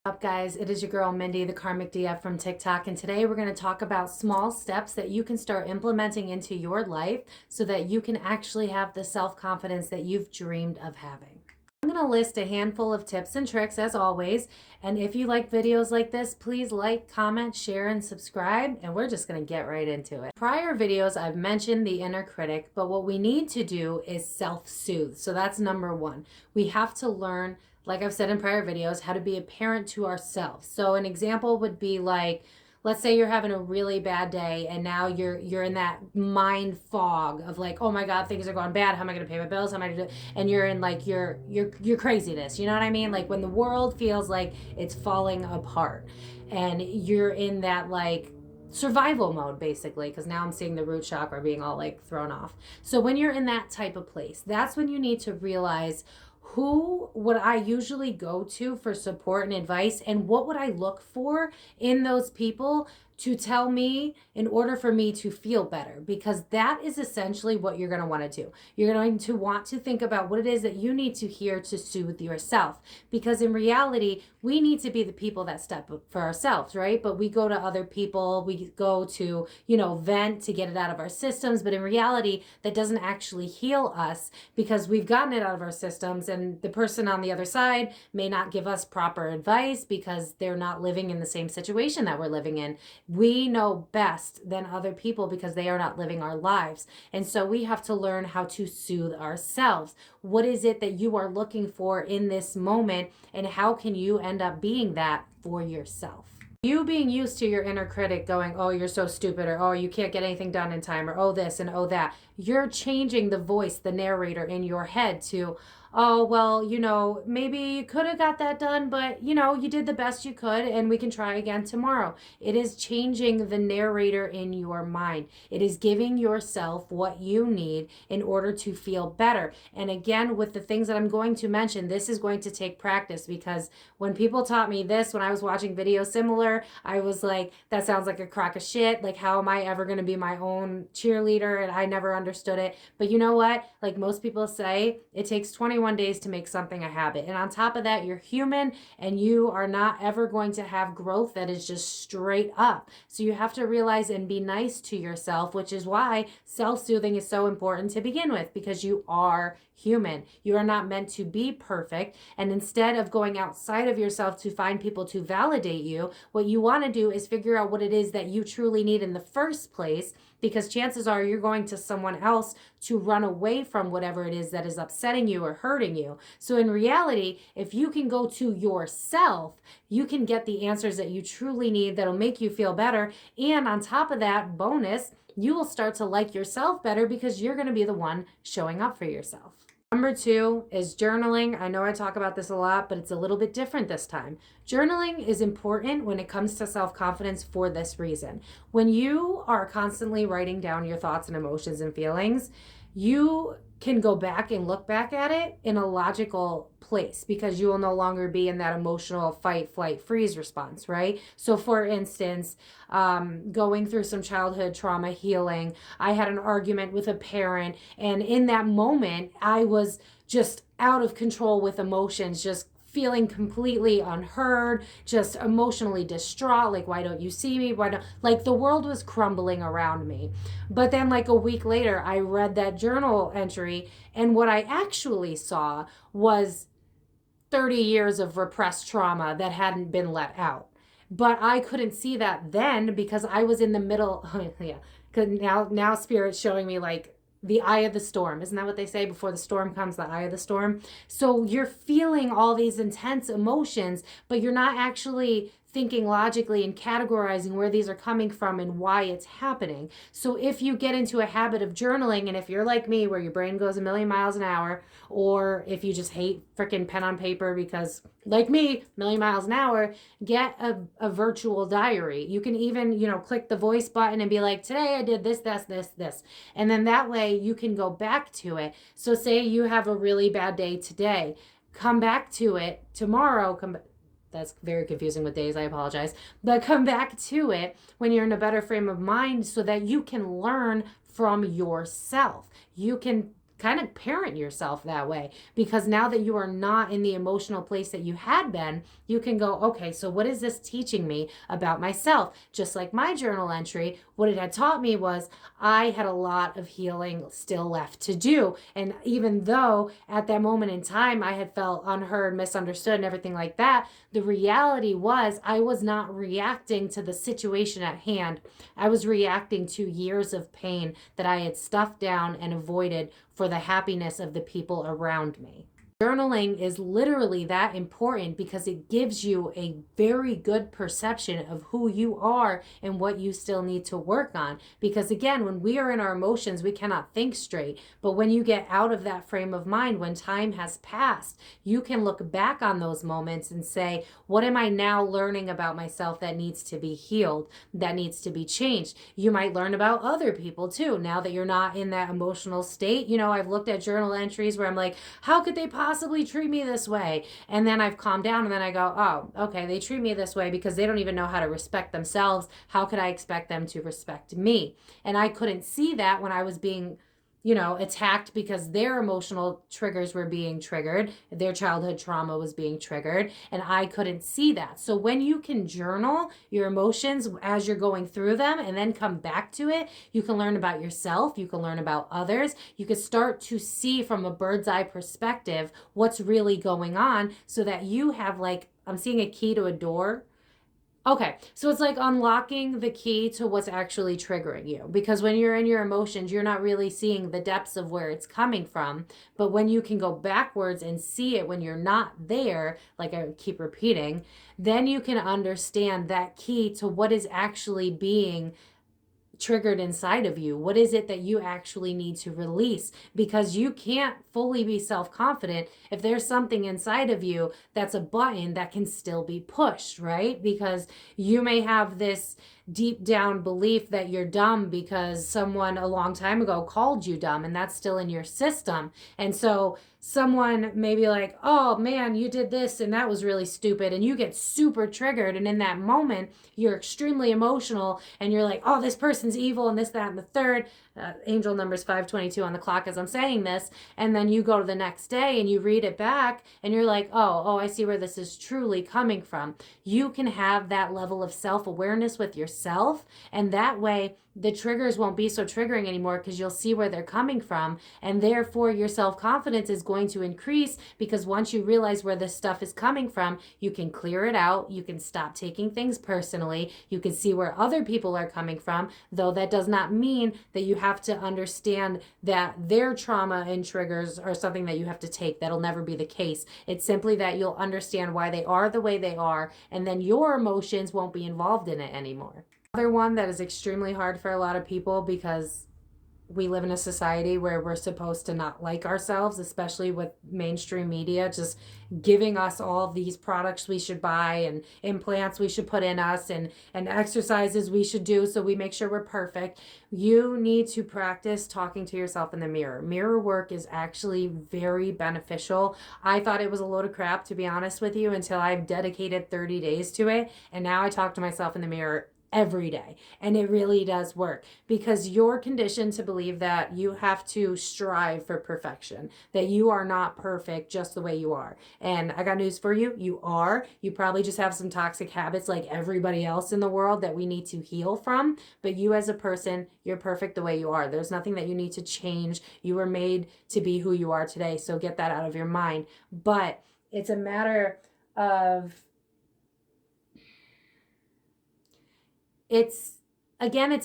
Up guys, it is your girl Mindy, the Karmic DF from TikTok, and today we're going to talk about small steps that you can start implementing into your life so that you can actually have the self-confidence that you've dreamed of having. I'm going to list a handful of tips and tricks as always, and if you like videos like this, please like, comment, share, and subscribe, and we're just going to get right into it. Prior videos I've mentioned the inner critic, but what we need to do is self-soothe. So that's number one. We have to learn, like I've said in prior videos, how to be a parent to ourselves. So an example would be like, let's say you're having a really bad day and now you're in that mind fog of like, oh my God, things are going bad. How am I going to pay my bills? How am I going to do? And you're in like your craziness. You know what I mean? Like when the world feels like it's falling apart and you're in that like survival mode basically, because now I'm seeing the root chakra being all like thrown off. So when you're in that type of place, that's when you need to realize who would I usually go to for support and advice, and what would I look for in those people to tell me in order for me to feel better, because that is essentially what you're going to want to do. You're going to want to think about what it is that you need to hear to soothe yourself, because in reality, we need to be the people that step up for ourselves, right? But we go to other people, we go to, vent to get it out of our systems, but in reality, that doesn't actually heal us because we've gotten it out of our systems, and the person on the other side may not give us proper advice because they're not living in the same situation that we're living in. We know best than other people because they are not living our lives. And so we have to learn how to soothe ourselves. What is it that you are looking for in this moment, and how can you end up being that for yourself? You being used to your inner critic going, oh, you're so stupid, or oh, you can't get anything done in time, or oh, this and oh, that. You're changing the voice, the narrator in your head to, oh, well, maybe you could have got that done, but, you did the best you could and we can try again tomorrow. It is changing the narrator in your mind. It is giving yourself what you need in order to feel better. And again, with the things that I'm going to mention, this is going to take practice, because when people taught me this, when I was watching videos similar, I was like, that sounds like a crock of shit. Like, how am I ever going to be my own cheerleader? And I never understood it. But you know what? Like most people say, it takes 21 days to make something a habit. And on top of that, you're human and you are not ever going to have growth that is just straight up. So you have to realize and be nice to yourself, which is why self-soothing is so important to begin with, because you are human. You are not meant to be perfect. And instead of going outside of yourself to find people to validate you, what you want to do is figure out what it is that you truly need in the first place, because chances are you're going to someone else to run away from whatever it is that is upsetting you or hurting you. So in reality, if you can go to yourself, you can get the answers that you truly need that'll make you feel better. And on top of that, bonus, you will start to like yourself better because you're going to be the one showing up for yourself. Number 2 is journaling. I know I talk about this a lot, but it's a little bit different this time. Journaling is important when it comes to self-confidence for this reason. When you are constantly writing down your thoughts and emotions and feelings, you can go back and look back at it in a logical place, because you will no longer be in that emotional fight, flight, freeze response, right? So for instance, going through some childhood trauma healing, I had an argument with a parent, and in that moment, I was just out of control with emotions, just feeling completely unheard, just emotionally distraught. Like, why don't you see me? Like the world was crumbling around me. But then like a week later, I read that journal entry, and what I actually saw was 30 years of repressed trauma that hadn't been let out. But I couldn't see that then because I was in the middle. Yeah, because now Spirit's showing me like the eye of the storm. Isn't that what they say? Before the storm comes, the eye of the storm. So you're feeling all these intense emotions, but you're not actually thinking logically and categorizing where these are coming from and why it's happening. So if you get into a habit of journaling, and if you're like me where your brain goes a million miles an hour, or if you just hate freaking pen on paper because like me, a million miles an hour, get a virtual diary. You can even, click the voice button and be like, today I did this, this. And then that way you can go back to it. So say you have a really bad day today, come back to it tomorrow, that's very confusing with days, I apologize. But come back to it when you're in a better frame of mind so that you can learn from yourself. You can kind of parent yourself that way, because now that you are not in the emotional place that you had been, you can go, okay, so what is this teaching me about myself? Just like my journal entry, what it had taught me was I had a lot of healing still left to do. And even though at that moment in time I had felt unheard, misunderstood, and everything like that, the reality was I was not reacting to the situation at hand. I was reacting to years of pain that I had stuffed down and avoided for the happiness of the people around me. Journaling is literally that important because it gives you a very good perception of who you are and what you still need to work on. Because again, when we are in our emotions, we cannot think straight. But when you get out of that frame of mind, when time has passed, you can look back on those moments and say, what am I now learning about myself that needs to be healed, that needs to be changed? You might learn about other people too, now that you're not in that emotional state. You know, I've looked at journal entries where I'm like, how could they possibly treat me this way? And then I've calmed down and then I go, oh, okay, they treat me this way because they don't even know how to respect themselves. How could I expect them to respect me? And I couldn't see that when I was being, you know, attacked because their emotional triggers were being triggered. Their childhood trauma was being triggered, and I couldn't see that. So when you can journal your emotions as you're going through them and then come back to it, you can learn about yourself. You can learn about others. You can start to see from a bird's eye perspective what's really going on so that you have, like, I'm seeing a key to a door. Okay, so it's like unlocking the key to what's actually triggering you. Because when you're in your emotions, you're not really seeing the depths of where it's coming from. But when you can go backwards and see it when you're not there, like I keep repeating, then you can understand that key to what is actually being triggered inside of you. What is it that you actually need to release? Because you can't fully be self-confident if there's something inside of you that's a button that can still be pushed, right? Because you may have this deep down belief that you're dumb because someone a long time ago called you dumb, and that's still in your system. And so someone may be like, oh man, you did this and that was really stupid, and you get super triggered, and in that moment you're extremely emotional and you're like, oh, this person's evil and this, that, and the third. Angel numbers 522 on the clock as I'm saying this. And then you go to the next day and you read it back and you're like, oh, I see where this is truly coming from. You can have that level of self-awareness with yourself, and that way the triggers won't be so triggering anymore because you'll see where they're coming from, and therefore your self-confidence is going to increase, because once you realize where this stuff is coming from, you can clear it out, you can stop taking things personally, you can see where other people are coming from, though that does not mean that you have to understand that their trauma and triggers are something that you have to take. That'll never be the case. It's simply that you'll understand why they are the way they are, and then your emotions won't be involved in it anymore. Another one that is extremely hard for a lot of people, because we live in a society where we're supposed to not like ourselves, especially with mainstream media just giving us all of these products we should buy and implants we should put in us and exercises we should do so we make sure we're perfect. You need to practice talking to yourself in the mirror. Mirror work is actually very beneficial. I thought it was a load of crap, to be honest with you, until I've dedicated 30 days to it, and now I talk to myself in the mirror every day, and it really does work, because you're conditioned to believe that you have to strive for perfection, that you are not perfect just the way you are. And I got news for you. You are. You probably just have some toxic habits like everybody else in the world that we need to heal from, but you as a person, you're perfect the way you are. There's nothing that you need to change. You were made to be who you are today, so get that out of your mind. But it's a matter of, it's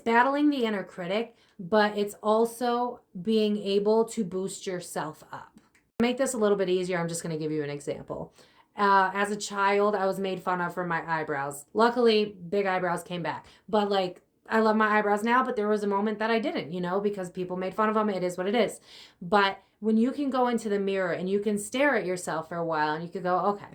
battling the inner critic, but it's also being able to boost yourself up. To make this a little bit easier, I'm just going to give you an example. As a child, I was made fun of for my eyebrows. Luckily, big eyebrows came back. But like, I love my eyebrows now, but there was a moment that I didn't, because people made fun of them. It is what it is. But when you can go into the mirror and you can stare at yourself for a while and you can go, okay,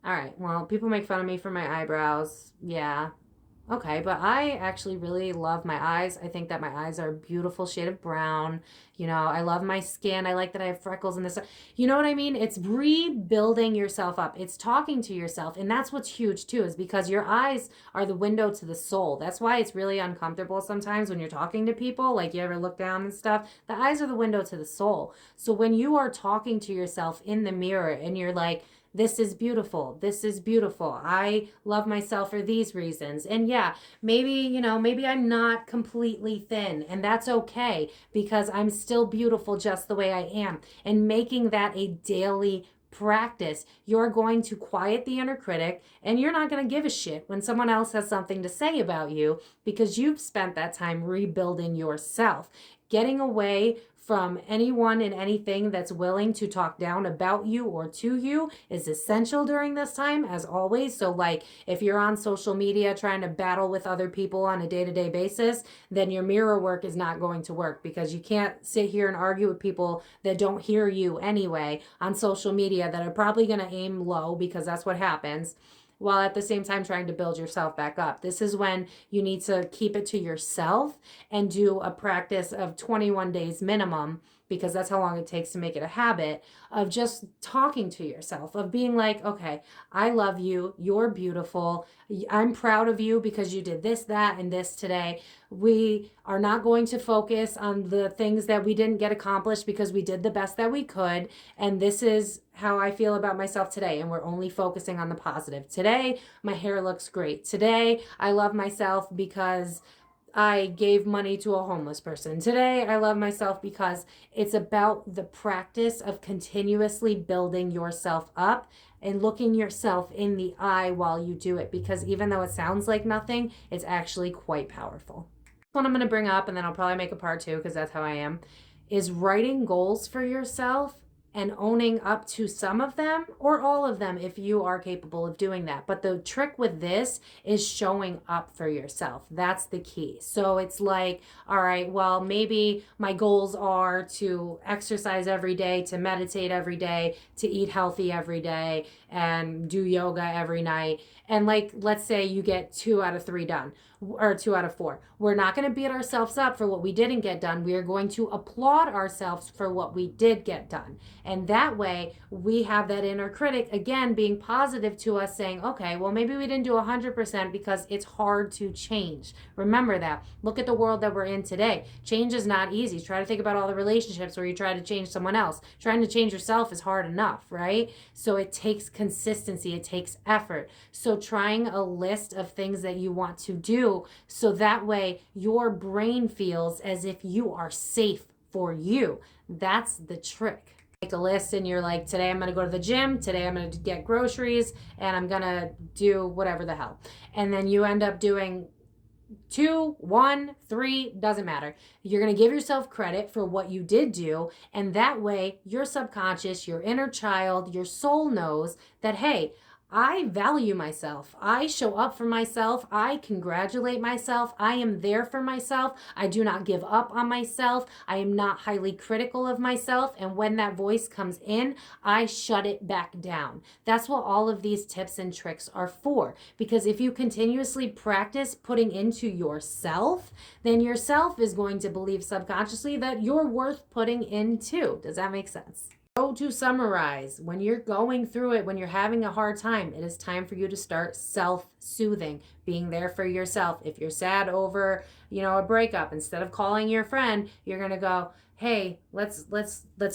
all right, well, people make fun of me for my eyebrows. Yeah. Okay, but I actually really love my eyes. I think that my eyes are a beautiful shade of brown. You know, I love my skin. I like that I have freckles in this. You know what I mean? It's rebuilding yourself up. It's talking to yourself. And that's what's huge too, is because your eyes are the window to the soul. That's why it's really uncomfortable sometimes when you're talking to people. Like you ever look down and stuff. The eyes are the window to the soul. So when you are talking to yourself in the mirror and you're like, this is beautiful. This is beautiful. I love myself for these reasons. And yeah, maybe, you know, maybe I'm not completely thin, and that's okay because I'm still beautiful just the way I am. And making that a daily practice, you're going to quiet the inner critic, and you're not going to give a shit when someone else has something to say about you because you've spent that time rebuilding yourself. Getting away from anyone and anything that's willing to talk down about you or to you is essential during this time, as always. So like if you're on social media trying to battle with other people on a day-to-day basis, then your mirror work is not going to work because you can't sit here and argue with people that don't hear you anyway on social media, that are probably going to aim low because that's what happens, while at the same time trying to build yourself back up. This is when you need to keep it to yourself and do a practice of 21 days minimum, because that's how long it takes to make it a habit of just talking to yourself, of being like, okay, I love you. You're beautiful. I'm proud of you because you did this, that, and this today. We are not going to focus on the things that we didn't get accomplished because we did the best that we could. And this is how I feel about myself today. And we're only focusing on the positive. Today, my hair looks great. Today, I love myself because I gave money to a homeless person. Today, I love myself because it's about the practice of continuously building yourself up and looking yourself in the eye while you do it. Because even though it sounds like nothing, it's actually quite powerful. What I'm going to bring up, and then I'll probably make a part two because that's how I am, is writing goals for yourself and owning up to some of them or all of them if you are capable of doing that. But the trick with this is showing up for yourself. That's the key. So it's like, all right, well, maybe my goals are to exercise every day, to meditate every day, to eat healthy every day, and do yoga every night. And like, let's say you get 2 out of 3 done, or 2 out of 4. We're not going to beat ourselves up for what we didn't get done. We are going to applaud ourselves for what we did get done. And that way we have that inner critic again being positive to us, saying, okay, well, maybe we didn't do 100% because it's hard to change. Remember that. Look at the world that we're in today. Change is not easy. Try to think about all the relationships where you try to change someone else. Trying to change yourself is hard enough, right? So it takes consistency. It takes effort. So trying a list of things that you want to do, so that way your brain feels as if you are safe for you. That's the trick. Make a list and you're like, today I'm going to go to the gym, today I'm going to get groceries, and I'm going to do whatever the hell. And then you end up doing 2, 1, 3, doesn't matter. You're going to give yourself credit for what you did do. And that way your subconscious, your inner child, your soul knows that, hey, I value myself. I show up for myself. I congratulate myself. I am there for myself. I do not give up on myself. I am not highly critical of myself. And when that voice comes in, I shut it back down. That's what all of these tips and tricks are for. Because if you continuously practice putting into yourself, then yourself is going to believe subconsciously that you're worth putting into. Does that make sense? So to summarize, when you're going through it, when you're having a hard time, it is time for you to start self-soothing, being there for yourself. If you're sad over, a breakup, instead of calling your friend, you're going to go, hey, let's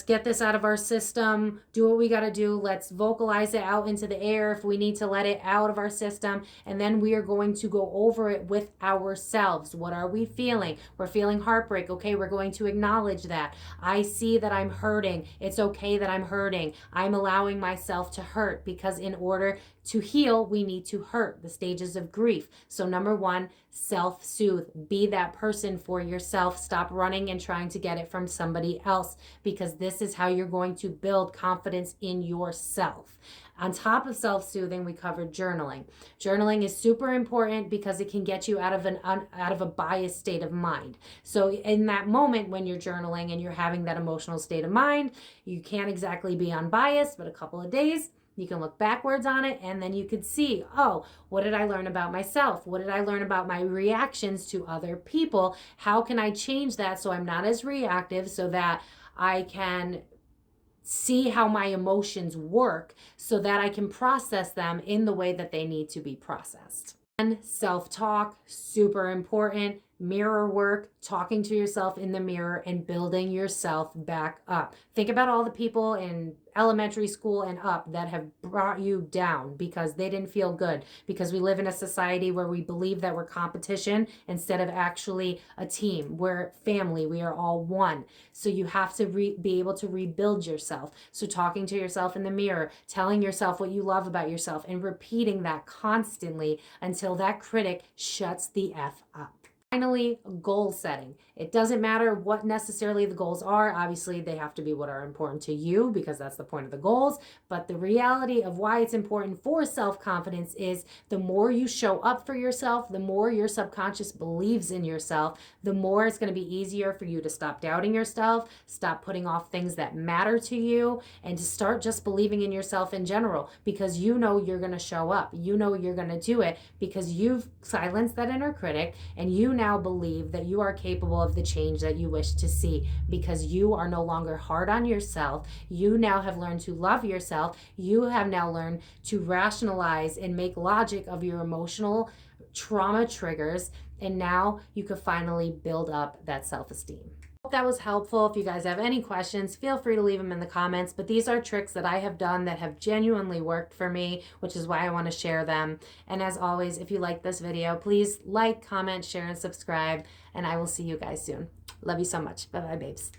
get this out of our system. Do what we got to do. Let's vocalize it out into the air if we need to let it out of our system. And then we are going to go over it with ourselves. What are we feeling? We're feeling heartbreak. Okay, we're going to acknowledge that. I see that I'm hurting. It's okay that I'm hurting. I'm allowing myself to hurt, because in order to heal, we need to hurt. The stages of grief. So number 1, self-soothe. Be that person for yourself. Stop running and trying to get it from somebody else, because this is how you're going to build confidence in yourself. On top of self-soothing, we covered journaling. Journaling is super important because it can get you out of a biased state of mind. So in that moment when you're journaling and you're having that emotional state of mind, you can't exactly be unbiased, but a couple of days, You can look backwards on it, and then you could see, oh, what did I learn about myself? What did I learn about my reactions to other people? How can I change that so I'm not as reactive, so that I can see how my emotions work, so that I can process them in the way that they need to be processed. And self-talk, super important. Mirror work, talking to yourself in the mirror and building yourself back up. Think about all the people in elementary school and up that have brought you down because they didn't feel good, because we live in a society where we believe that we're competition instead of actually a team. We're family. We are all one. So you have to be able to rebuild yourself. So talking to yourself in the mirror, telling yourself what you love about yourself, and repeating that constantly until that critic shuts the F up. Finally, goal setting. It doesn't matter what necessarily the goals are. Obviously, they have to be what are important to you, because that's the point of the goals. But the reality of why it's important for self-confidence is the more you show up for yourself, the more your subconscious believes in yourself, the more it's going to be easier for you to stop doubting yourself, stop putting off things that matter to you, and to start just believing in yourself in general, because you know you're going to show up. You know you're going to do it because you've silenced that inner critic, and you now believe that you are capable of the change that you wish to see, because you are no longer hard on yourself. You now have learned to love yourself. You have now learned to rationalize and make logic of your emotional trauma triggers, and now you can finally build up that self-esteem. Hope that was helpful. If you guys have any questions, feel free to leave them in the comments. But these are tricks that I have done that have genuinely worked for me, which is why I want to share them. And as always, if you like this video, please like, comment, share, and subscribe. And I will see you guys soon. Love you so much. Bye-bye, babes.